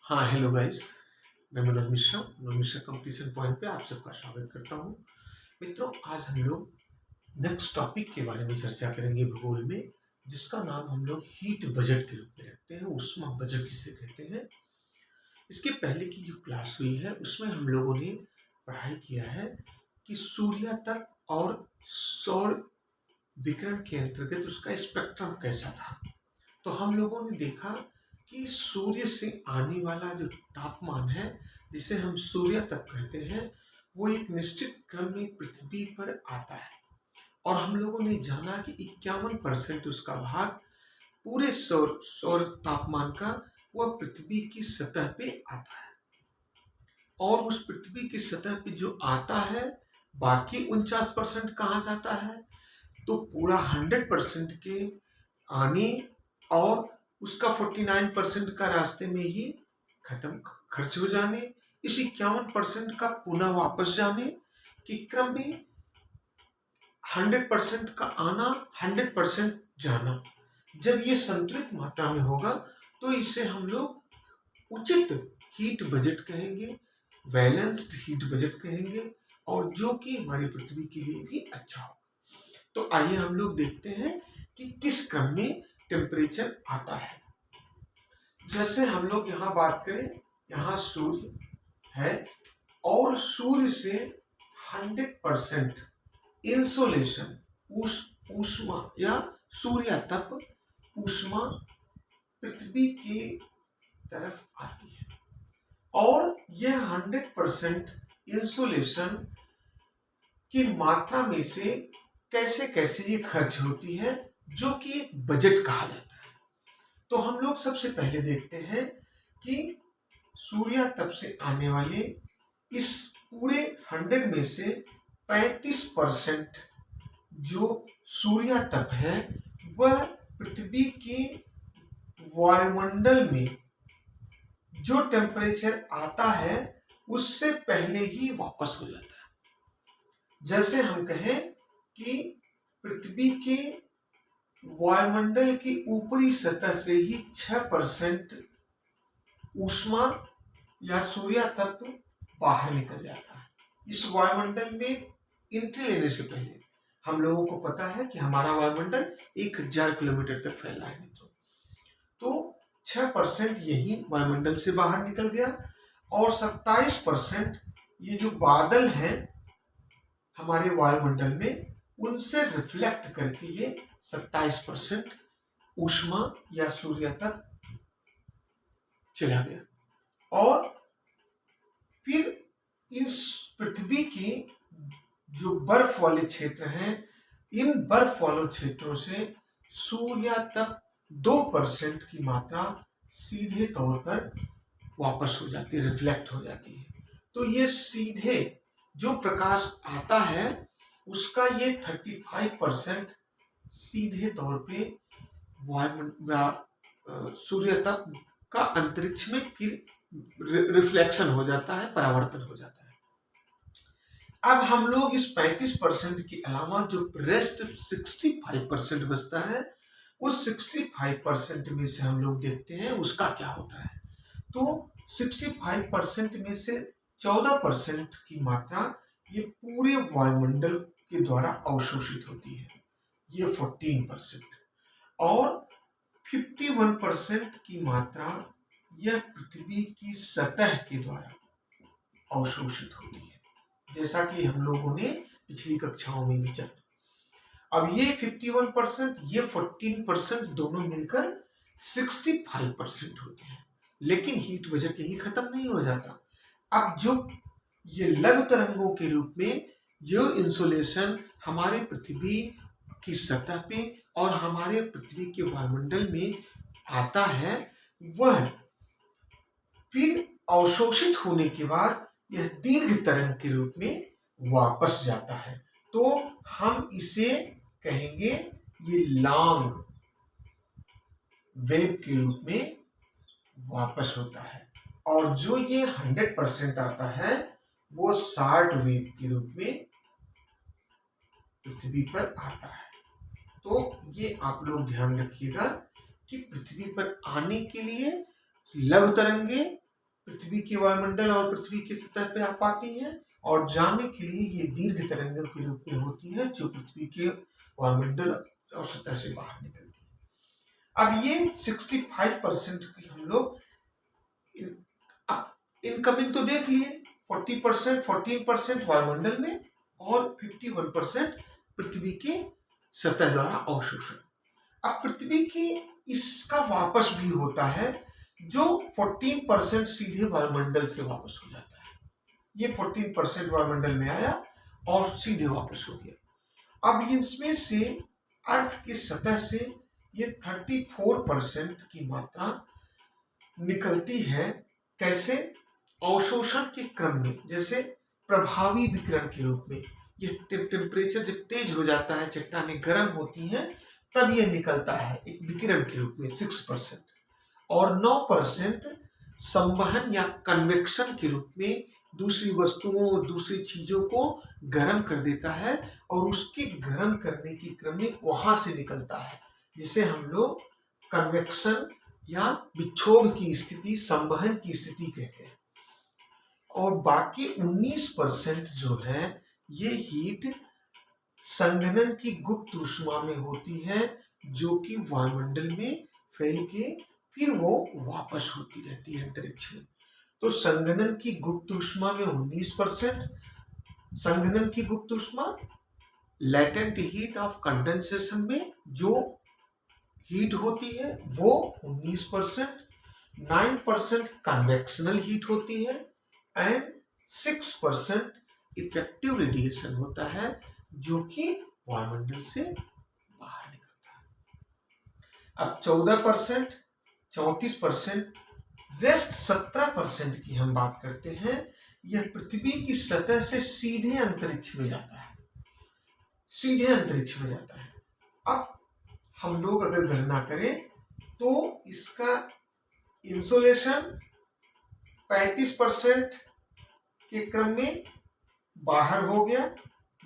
हाँ, hello guys. मैं Manoj Mishra competition point पे आप सबका स्वागत करता हूँ। मित्रों, आज हम लोग नेक्स्ट टॉपिक के बारे में चर्चा करेंगे भूगोल में, जिसका नाम हम लोग हीट बजट के रूप में रखते हैं, उष्मा बजट जिसे कहते हैं। इसके पहले की जो क्लास हुई है उसमें हम लोगों ने पढ़ाई किया है कि सूर्य तक और सौर विकिरण के अंतर्गत उसका स्पेक्ट्रम कैसा था। तो हम लोगों ने देखा कि सूर्य से आने वाला जो तापमान है, जिसे हम सूर्य तप कहते हैं, वो एक निश्चित क्रम में पृथ्वी पर आता है। और हम लोगों ने जाना कि 51% उसका भाग पूरे सौर तापमान का वह पृथ्वी की सतह पे आता है। और उस पृथ्वी की सतह पे जो आता है, बाकी 49% कहाँ जाता है? तो पूरा 100% के आने और उसका 49% का रास्ते में ही खत्म खर्च हो जाने, इस 51% का पुनः वापस जाने के क्रम में 100% का आना, 100% जाना। जब ये संतुलित मात्रा में होगा तो इसे हम लोग उचित हीट बजट कहेंगे, बैलेंस्ड हीट बजट कहेंगे, और जो कि हमारी पृथ्वी के लिए भी अच्छा होगा। तो आइए हम लोग देखते हैं कि किस क्रम में टेम्परेचर आता है। जैसे हम लोग यहाँ बात करें, यहाँ सूर्य है और सूर्य से 100% इंसोलेशन ऊष्मा या सूर्य तप ऊष्मा पृथ्वी की तरफ आती है। और यह 100% इंसोलेशन की मात्रा में से कैसे कैसे ये खर्च होती है, जो कि एक बजट कहा जाता है। तो हम लोग सबसे पहले देखते हैं कि सूर्य तप से आने वाले इस पूरे 100 में से 35% जो सूर्य तप है वह पृथ्वी के वायुमंडल में जो टेम्परेचर आता है उससे पहले ही वापस हो जाता है। जैसे हम कहें कि पृथ्वी के वायुमंडल की ऊपरी सतह से ही 6% ऊष्मा या सूर्य तत्व बाहर निकल जाता है। इस वायुमंडल में एंट्री लेने से पहले हम लोगों को पता है कि हमारा वायुमंडल 1000 किलोमीटर तक फैला है मित्रों। तो 6% यही वायुमंडल से बाहर निकल गया और 27% ये जो बादल हैं हमारे वायुमंडल में, उनसे रिफ्लेक्ट करके ये 27% ऊष्मा या सूर्य तक चला गया। और फिर इस पृथ्वी के जो बर्फ वाले क्षेत्र हैं, इन बर्फ वाले क्षेत्रों से सूर्य तक 2% की मात्रा सीधे तौर पर वापस हो जाती है, रिफ्लेक्ट हो जाती है। तो ये सीधे जो प्रकाश आता है उसका ये 35% सीधे तौर पे सूर्य तक का अंतरिक्ष में फिर रिफ्लेक्शन हो जाता है, परावर्तन हो जाता है। अब हम लोग इस 35% के अलावा जो रेस्ट 65% बचता है, उस 65% में से हम लोग देखते हैं उसका क्या होता है। तो 65% में से 14% की मात्रा ये पूरे वायुमंडल के द्वारा अवशोषित होती है, ये 14%। और 51% की मात्रा यह पृथ्वी की सतह के द्वारा अवशोषित होती है, जैसा कि हम लोगों ने पिछली कक्षाओं में भी जाना। अब ये 51%, ये 14% दोनों मिलकर 65% होते हैं। लेकिन हीट बजट यही खत्म नहीं हो जाता। अब जो ये लघु तरंगों के रूप में जो इंसोलेशन हमारे पृथ्वी की सतह पे और हमारे पृथ्वी के वायुमंडल में आता है, वह फिर अवशोषित होने के बाद यह दीर्घ तरंग के रूप में वापस जाता है। तो हम इसे कहेंगे ये लॉन्ग वेव के रूप में वापस होता है। और जो ये 100% आता है वो शॉर्ट वेव के रूप में पृथ्वी पर आता है। तो ये आप लोग ध्यान रखिएगा कि पृथ्वी पर आने के लिए लघु तरंगे पृथ्वी के वायुमंडल और पृथ्वी की सतह पे आ पाती हैं और जाने के लिए ये दीर्घ तरंगों के रूप में होती है जो पृथ्वी के वायुमंडल और सतह से बाहर निकलती है। अब ये 65% की हम लोग इनकमिंग तो देख लिए, 40% 14% वायुमंडल में और 51% पृथ्वी के सतह द्वारा अवशोषण। अब पृथ्वी की इसका वापस भी होता है जो 14% सीधे वायुमंडल से वापस हो जाता है। ये 14% वायुमंडल में आया और सीधे वापस हो गया। अब इसमें से अर्थ की सतह से ये 34% की मात्रा निकलती है। कैसे? अवशोषण के क्रम में, जैसे प्रभावी विकिरण के रूप में। ये टेम्परेचर जब तेज हो जाता है, चट्टानें गर्म होती हैं, तब ये निकलता है एक विकिरण के रूप में 6%, और 9% संवहन या कन्वेक्शन के रूप में दूसरी वस्तुओं, दूसरी चीजों को गर्म कर देता है और उसके गर्म करने के क्रम में वहां से निकलता है, जिसे हम लोग कन्वेक्शन या विक्षोभ की स्थिति, संवहन की स्थिति कहते हैं। और बाकी 19% जो है ये हीट संघनन की गुप्त ऊष्मा में होती है, जो कि वायुमंडल में फैल के फिर वो वापस होती रहती है अंतरिक्ष में। तो संघनन की गुप्त ऊष्मा में 19%, संघनन की गुप्त ऊष्मा, लेटेंट हीट ऑफ कंडेंसेशन में जो हीट होती है वो 19%, 9% कन्वेक्शनल हीट होती है एंड 6% इफेक्टिव रेडिएशन होता है, जो कि वायुमंडल से बाहर निकलता है। अब 14%, 34%, रेस्ट 17% की हम बात करते हैं। यह पृथ्वी की सतह से सीधे अंतरिक्ष में जाता है, सीधे अंतरिक्ष में जाता है। अब हम लोग अगर गणना करें तो इसका इंसोलेशन 35% के क्रम में बाहर हो गया,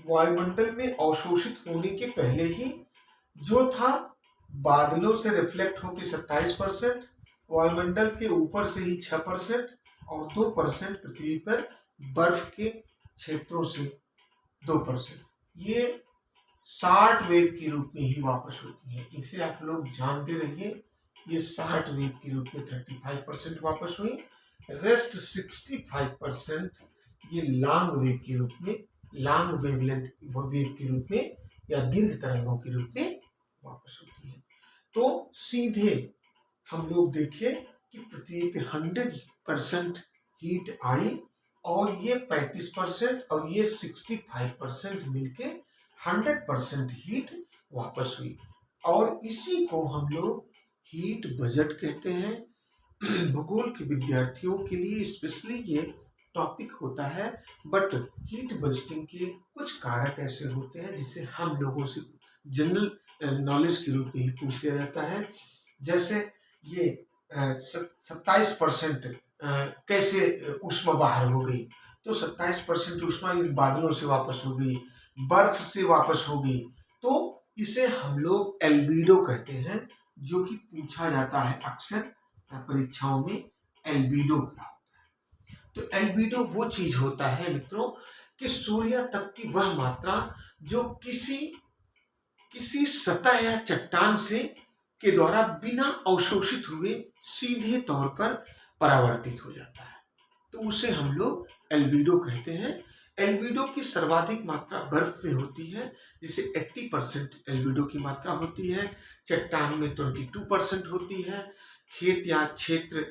वायुमंडल में अवशोषित होने के पहले ही। जो था बादलों से रिफ्लेक्ट होकर 27%, वायुमंडल के ऊपर से ही 6% और 2% पृथ्वी पर बर्फ के क्षेत्रों से 2%। ये 60 वेव के रूप में ही वापस होती है। इसे आप लोग जानते रहिए, ये 60 वेव के रूप में 35% वापस हुई, रेस्ट 65% ये लॉन्ग वेव के रूप में, लॉन्ग वेवलेंथ वेव के रूप में या दीर्घ तरंगों के रूप में वापस होती है। तो सीधे हम लोग देखें कि पृथ्वी पे 100% हीट आई और ये 35% और ये 65% मिलके 100% हीट वापस हुई। और इसी को हम लोग हीट बजट कहते हैं। भूगोल के विद्यार्थियों के लिए स्पेशली ये टॉपिक होता है, बट हीट बजटिंग के कुछ कारक ऐसे होते हैं जिसे हम लोगों से जनरल नॉलेज के रूप में ही पूछ लिया जाता है। जैसे ये 27% कैसे ऊष्मा बाहर हो गई, तो 27% ऊष्मा बादलों से वापस हो गई, बर्फ से वापस हो गई, तो इसे हम लोग एल्बिडो कहते हैं, जो कि पूछा जाता है अक्सर परीक्षाओं में। एल्बिडो क्या होता है? तो एल्बिडो वो चीज होता है मित्रों कि सूर्य तक की वह मात्रा जो किसी सतह या चट्टान से के द्वारा बिना अवशोषित हुए सीधे तौर पर परावर्तित हो जाता है, तो उसे हम लोग एल्बिडो कहते हैं। एल्बिडो की सर्वाधिक मात्रा बर्फ में होती है, जिसे 80% एल्बिडो की मात्रा होती है। चट्टान में 22% होती है, खेत या क्षेत्र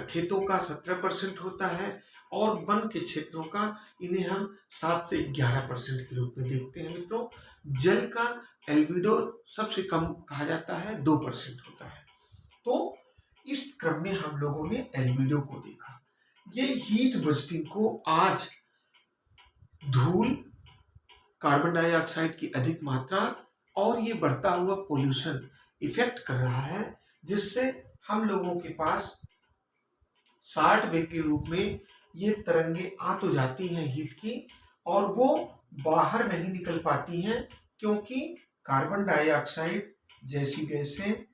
खेतों का 17% होता है और वन के क्षेत्रों का इन्हें हम 7 से 11% के रूप में देखते हैं मित्रों। जल का एल्बिडो सबसे कम कहा जाता है, 2% होता है। तो इस क्रम में हम लोगों ने एल्बिडो को देखा। ये हीट बस्टिंग को आज धूल, कार्बन डाइऑक्साइड की अधिक मात्रा और ये बढ़ता हुआ पोल्यूशन इफेक्ट कर रहा है, जिससे हम लोगों के पास 60 वेव के रूप में ये तरंगे आ तो जाती हैं हीट की, और वो बाहर नहीं निकल पाती हैं, क्योंकि कार्बन डाइऑक्साइड जैसी गैसें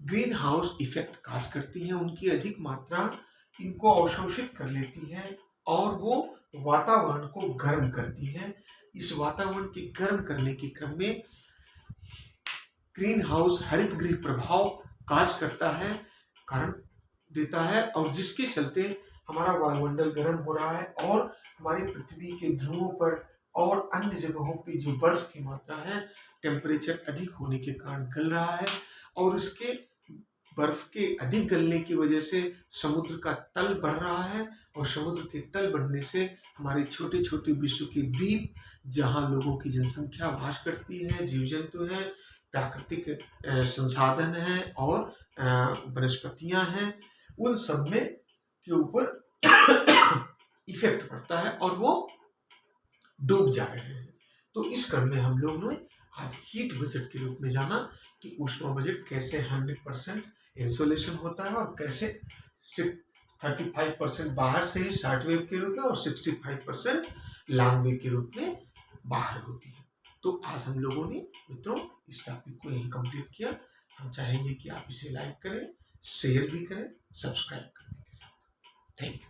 ग्रीन हाउस इफेक्ट काज करती हैं। उनकी अधिक मात्रा इनको अवशोषित कर लेती है और वो वातावरण को गर्म करती है। इस वातावरण के गर्म करने के क्रम में ग्रीन हाउस हरित गृह प्रभाव कार्य करता है, कारण देता है, और जिसके चलते हमारा वायुमंडल गर्म हो रहा है और हमारी पृथ्वी के ध्रुवों पर और अन्य जगहों पे जो बर्फ की मात्रा है टेम्परेचर अधिक होने के कारण गल रहा है, और इसके बर्फ के अधिक गलने की वजह से समुद्र का तल बढ़ रहा है, और समुद्र के तल बढ़ने से हमारे छोटे छोटे विश्व के द्वीप, जहां लोगों की जनसंख्या वास करती है, जीव जंतु हैं, प्राकृतिक संसाधन हैं और वनस्पतियां हैं, उन सब में के ऊपर इफेक्ट पड़ता है और वो डूब जा रहे हैं। तो इस क्रम में हम लोग ने आज हीट बजट के रूप में जाना कि ऊष्मा बजट कैसे 100% इंसुलेशन होता है और कैसे 35% बाहर से ही शॉर्ट वेव के रूप में और 65% लॉन्ग वेव के रूप में बाहर होती है। तो आज हम लोगों ने मित्रों इस टॉपिक को यही कंप्लीट किया। हम चाहेंगे कि आप इसे लाइक करें, शेयर भी करें, सब्सक्राइब करने के साथ। Thank you.